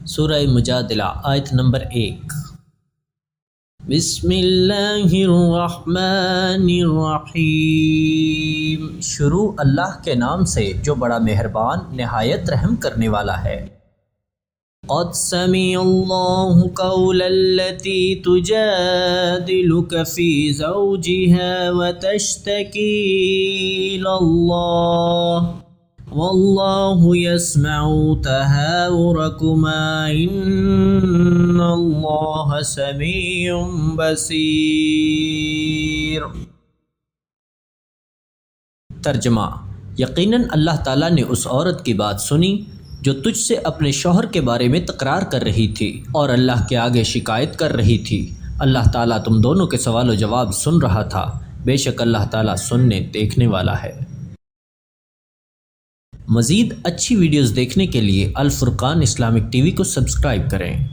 سورہ مجادلہ آیت نمبر 1۔ بسم اللہ الرحمن الرحیم، شروع اللہ کے نام سے جو بڑا مہربان نہایت رحم کرنے والا ہے۔ قد سمع اللہ قول التي تجادلك في زوجها وتشتكي إلى الله واللہ یسمع تہاورکما ان اللہ سمیع بصیر۔ ترجمہ: یقیناً اللہ تعالیٰ نے اس عورت کی بات سنی جو تجھ سے اپنے شوہر کے بارے میں تکرار کر رہی تھی اور اللہ کے آگے شکایت کر رہی تھی۔ اللہ تعالیٰ تم دونوں کے سوال و جواب سن رہا تھا، بے شک اللہ تعالیٰ سننے دیکھنے والا ہے۔ مزید اچھی ویڈیوز دیکھنے کے لیے الفرقان اسلامک ٹی وی کو سبسکرائب کریں۔